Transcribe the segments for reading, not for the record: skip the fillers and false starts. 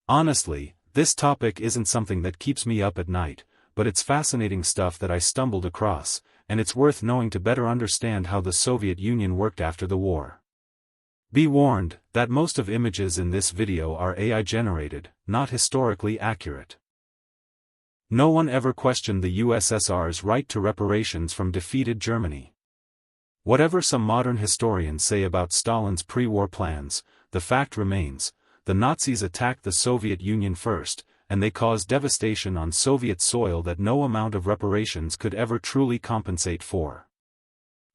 Honestly, this topic isn't something that keeps me up at night, but it's fascinating stuff that I stumbled across, and it's worth knowing to better understand how the Soviet Union worked after the war. Be warned that most of images in this video are AI generated, not historically accurate. No one ever questioned the USSR's right to reparations from defeated Germany. Whatever some modern historians say about Stalin's pre-war plans, the fact remains, the Nazis attacked the Soviet Union first, and they caused devastation on Soviet soil that no amount of reparations could ever truly compensate for.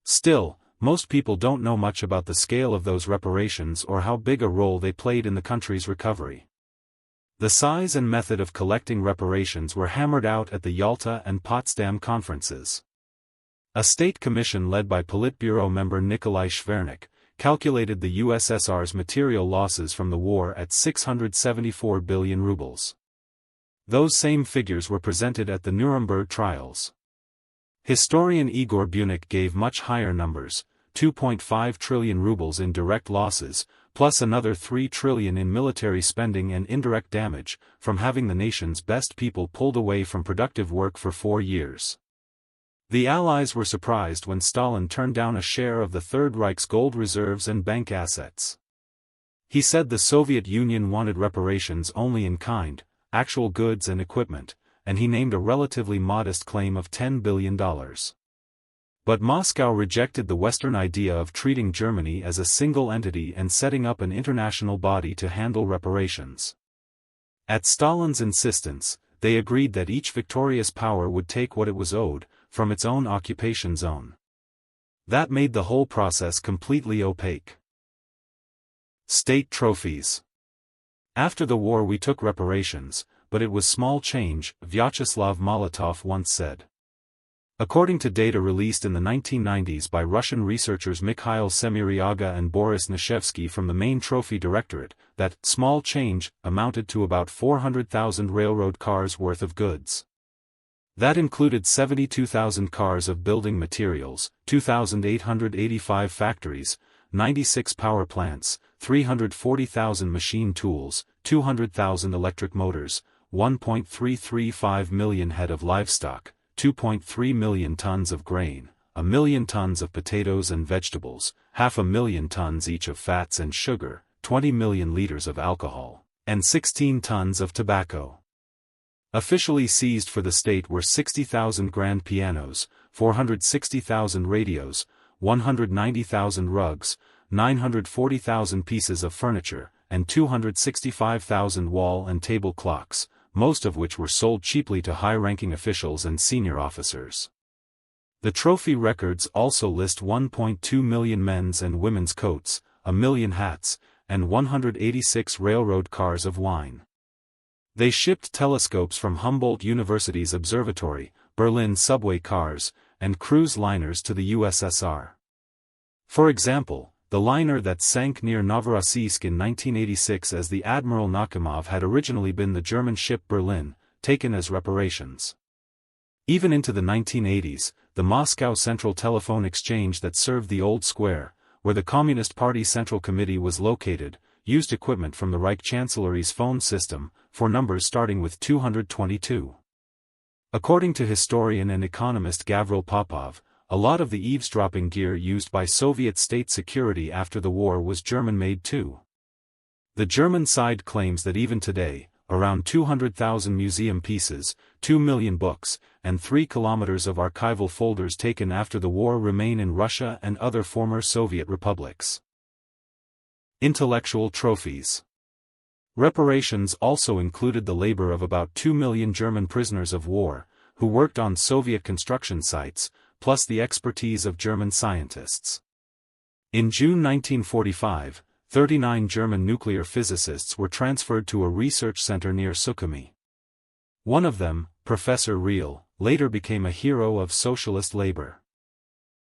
Still, most people don't know much about the scale of those reparations or how big a role they played in the country's recovery. The size and method of collecting reparations were hammered out at the Yalta and Potsdam conferences. A state commission led by Politburo member Nikolai Shvernik calculated the USSR's material losses from the war at 674 billion rubles. Those same figures were presented at the Nuremberg trials. Historian Igor Bunik gave much higher numbers, 2.5 trillion rubles in direct losses, plus another 3 trillion in military spending and indirect damage, from having the nation's best people pulled away from productive work for 4 years. The Allies were surprised when Stalin turned down a share of the Third Reich's gold reserves and bank assets. He said the Soviet Union wanted reparations only in kind, actual goods and equipment, and he named a relatively modest claim of $10 billion. But Moscow rejected the Western idea of treating Germany as a single entity and setting up an international body to handle reparations. At Stalin's insistence, they agreed that each victorious power would take what it was owed, from its own occupation zone. That made the whole process completely opaque. State trophies. After the war we took reparations, but it was small change, Vyacheslav Molotov once said. According to data released in the 1990s by Russian researchers Mikhail Semiryaga and Boris Nashevsky from the main trophy directorate, that small change amounted to about 400,000 railroad cars worth of goods. That included 72,000 cars of building materials, 2,885 factories, 96 power plants, 340,000 machine tools, 200,000 electric motors, 1.335 million head of livestock, 2.3 million tons of grain, 1 million tons of potatoes and vegetables, 500,000 tons each of fats and sugar, 20 million liters of alcohol, and 16 tons of tobacco. Officially seized for the state were 60,000 grand pianos, 460,000 radios, 190,000 rugs, 940,000 pieces of furniture, and 265,000 wall and table clocks, most of which were sold cheaply to high-ranking officials and senior officers. The trophy records also list 1.2 million men's and women's coats, 1 million hats, and 186 railroad cars of wine. They shipped telescopes from Humboldt University's observatory, Berlin subway cars, and cruise liners to the USSR. For example, the liner that sank near Novorossiysk in 1986 as the Admiral Nakhimov had originally been the German ship Berlin, taken as reparations. Even into the 1980s, the Moscow Central Telephone Exchange that served the Old Square, where the Communist Party Central Committee was located, used equipment from the Reich Chancellery's phone system, for numbers starting with 222. According to historian and economist Gavril Popov, a lot of the eavesdropping gear used by Soviet state security after the war was German-made too. The German side claims that even today, around 200,000 museum pieces, 2 million books, and 3 kilometers of archival folders taken after the war remain in Russia and other former Soviet republics. Intellectual trophies. Reparations also included the labor of about 2 million German prisoners of war, who worked on Soviet construction sites, plus the expertise of German scientists. In June 1945, 39 German nuclear physicists were transferred to a research center near Sukhumi. One of them, Professor Riehl, later became a hero of socialist labor.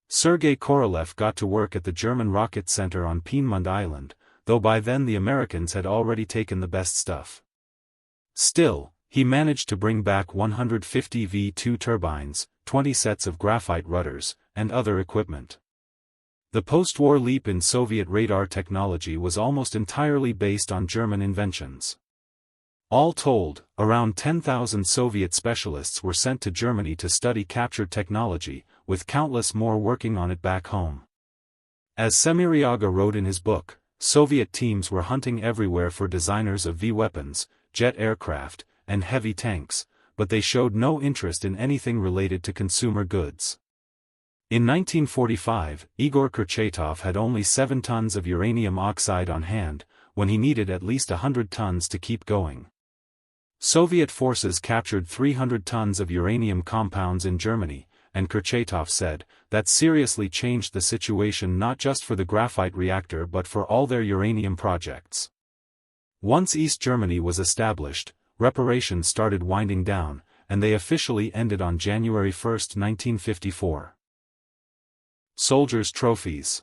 Sergei Korolev got to work at the German Rocket Center on Peenemund Island, though by then the Americans had already taken the best stuff. Still, he managed to bring back 150 V-2 turbines, 20 sets of graphite rudders, and other equipment. The post-war leap in Soviet radar technology was almost entirely based on German inventions. All told, around 10,000 Soviet specialists were sent to Germany to study captured technology, with countless more working on it back home. As Semiryaga wrote in his book, Soviet teams were hunting everywhere for designers of V-weapons, jet aircraft, and heavy tanks, but they showed no interest in anything related to consumer goods. In 1945, Igor Kurchatov had only 7 tons of uranium oxide on hand, when he needed at least 100 tons to keep going. Soviet forces captured 300 tons of uranium compounds in Germany, and Kurchatov said, that seriously changed the situation not just for the graphite reactor but for all their uranium projects. Once East Germany was established, reparations started winding down, and they officially ended on January 1, 1954. Soldiers' trophies.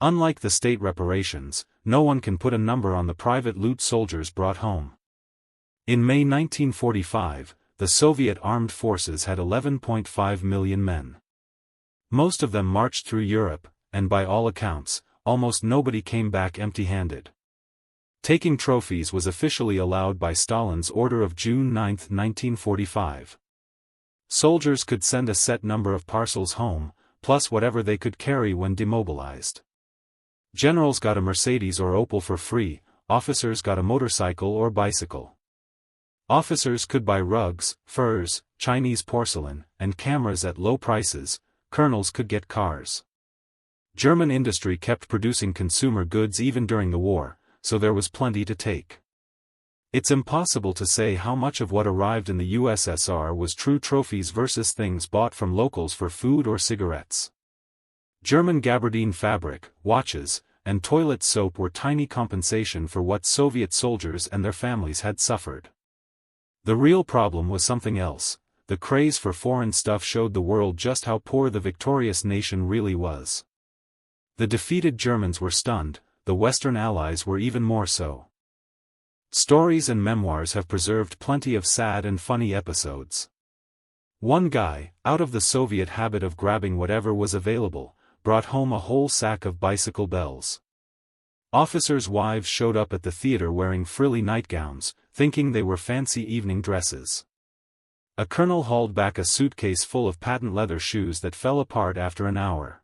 Unlike the state reparations, no one can put a number on the private loot soldiers brought home. In May 1945, the Soviet armed forces had 11.5 million men. Most of them marched through Europe, and by all accounts, almost nobody came back empty-handed. Taking trophies was officially allowed by Stalin's order of June 9, 1945. Soldiers could send a set number of parcels home, plus whatever they could carry when demobilized. Generals got a Mercedes or Opel for free, officers got a motorcycle or bicycle. Officers could buy rugs, furs, Chinese porcelain, and cameras at low prices. Colonels could get cars. German industry kept producing consumer goods even during the war, so there was plenty to take. It's impossible to say how much of what arrived in the USSR was true trophies versus things bought from locals for food or cigarettes. German gabardine fabric, watches, and toilet soap were tiny compensation for what Soviet soldiers and their families had suffered. The real problem was something else. The craze for foreign stuff showed the world just how poor the victorious nation really was. The defeated Germans were stunned, the Western Allies were even more so. Stories and memoirs have preserved plenty of sad and funny episodes. One guy, out of the Soviet habit of grabbing whatever was available, brought home a whole sack of bicycle bells. Officers' wives showed up at the theater wearing frilly nightgowns, thinking they were fancy evening dresses. A colonel hauled back a suitcase full of patent leather shoes that fell apart after an hour.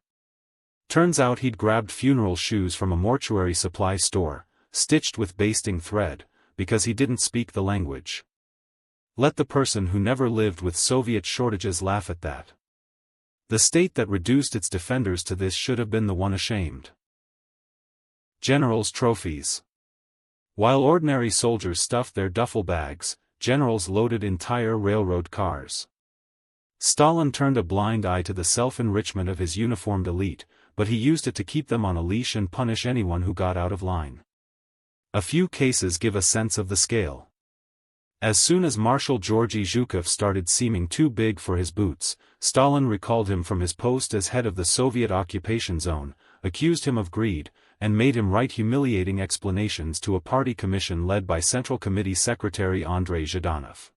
Turns out he'd grabbed funeral shoes from a mortuary supply store, stitched with basting thread, because he didn't speak the language. Let the person who never lived with Soviet shortages laugh at that. The state that reduced its defenders to this should have been the one ashamed. Generals' trophies. While ordinary soldiers stuffed their duffel bags, generals loaded entire railroad cars. Stalin turned a blind eye to the self-enrichment of his uniformed elite, but he used it to keep them on a leash and punish anyone who got out of line. A few cases give a sense of the scale. As soon as Marshal Georgy Zhukov started seeming too big for his boots, Stalin recalled him from his post as head of the Soviet occupation zone, accused him of greed, and made him write humiliating explanations to a party commission led by Central Committee Secretary Andrei Zhdanov.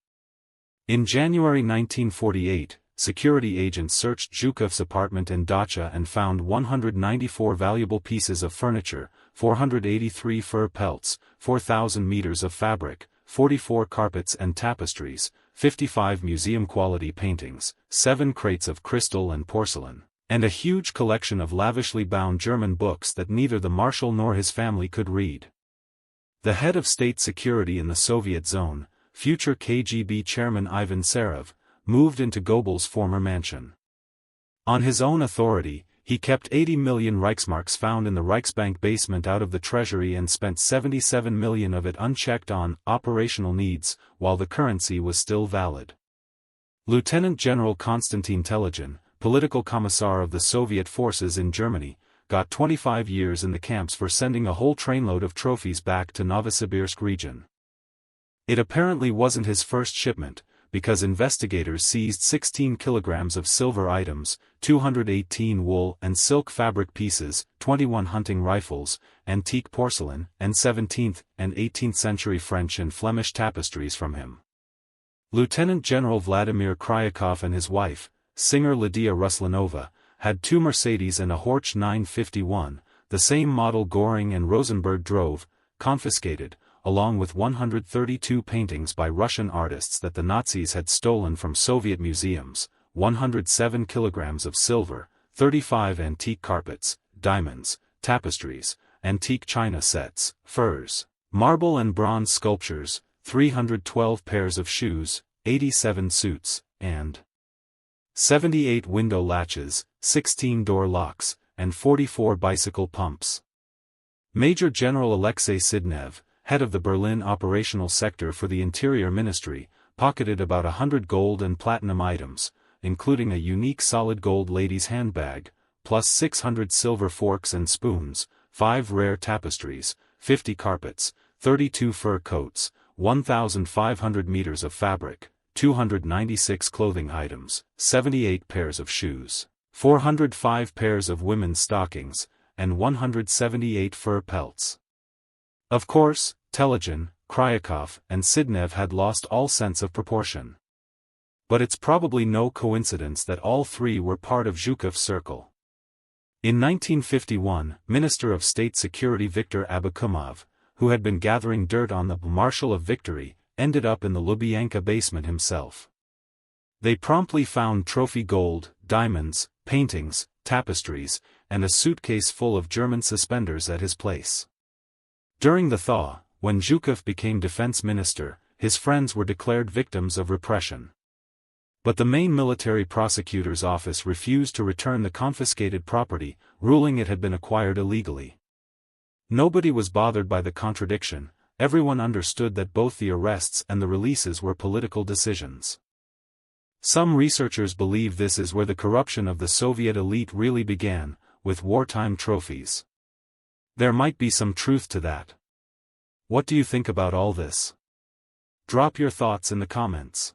In January 1948, security agents searched Zhukov's apartment and dacha and found 194 valuable pieces of furniture, 483 fur pelts, 4,000 meters of fabric, 44 carpets and tapestries, 55 museum-quality paintings, 7 crates of crystal and porcelain, and a huge collection of lavishly bound German books that neither the Marshal nor his family could read. The head of state security in the Soviet zone, future KGB chairman Ivan Serov, moved into Goebbels' former mansion. On his own authority, he kept 80 million Reichsmarks found in the Reichsbank basement out of the treasury and spent 77 million of it unchecked on operational needs, while the currency was still valid. Lieutenant General Konstantin Telegin, political commissar of the Soviet forces in Germany, got 25 years in the camps for sending a whole trainload of trophies back to Novosibirsk region. It apparently wasn't his first shipment, because investigators seized 16 kilograms of silver items, 218 wool and silk fabric pieces, 21 hunting rifles, antique porcelain, and 17th and 18th century French and Flemish tapestries from him. Lieutenant General Vladimir Kryakov and his wife, singer Lydia Ruslanova, had 2 Mercedes and a Horch 951, the same model Goring and Rosenberg drove, confiscated, along with 132 paintings by Russian artists that the Nazis had stolen from Soviet museums, 107 kilograms of silver, 35 antique carpets, diamonds, tapestries, antique china sets, furs, marble and bronze sculptures, 312 pairs of shoes, 87 suits, and 78 window latches, 16 door locks, and 44 bicycle pumps. Major General Alexei Sidnev, head of the Berlin operational sector for the Interior Ministry, pocketed about 100 gold and platinum items, including a unique solid gold ladies' handbag, plus 600 silver forks and spoons, 5 rare tapestries, 50 carpets, 32 fur coats, 1,500 meters of fabric, 296 clothing items, 78 pairs of shoes, 405 pairs of women's stockings, and 178 fur pelts. Of course, Telegin, Kryakov, and Sidnev had lost all sense of proportion. But it's probably no coincidence that all three were part of Zhukov's circle. In 1951, Minister of State Security Viktor Abakumov, who had been gathering dirt on the Marshal of Victory, ended up in the Lubyanka basement himself. They promptly found trophy gold, diamonds, paintings, tapestries, and a suitcase full of German suspenders at his place. During the thaw, when Zhukov became defense minister, his friends were declared victims of repression. But the main military prosecutor's office refused to return the confiscated property, ruling it had been acquired illegally. Nobody was bothered by the contradiction. Everyone understood that both the arrests and the releases were political decisions. Some researchers believe this is where the corruption of the Soviet elite really began, with wartime trophies. There might be some truth to that. What do you think about all this? Drop your thoughts in the comments.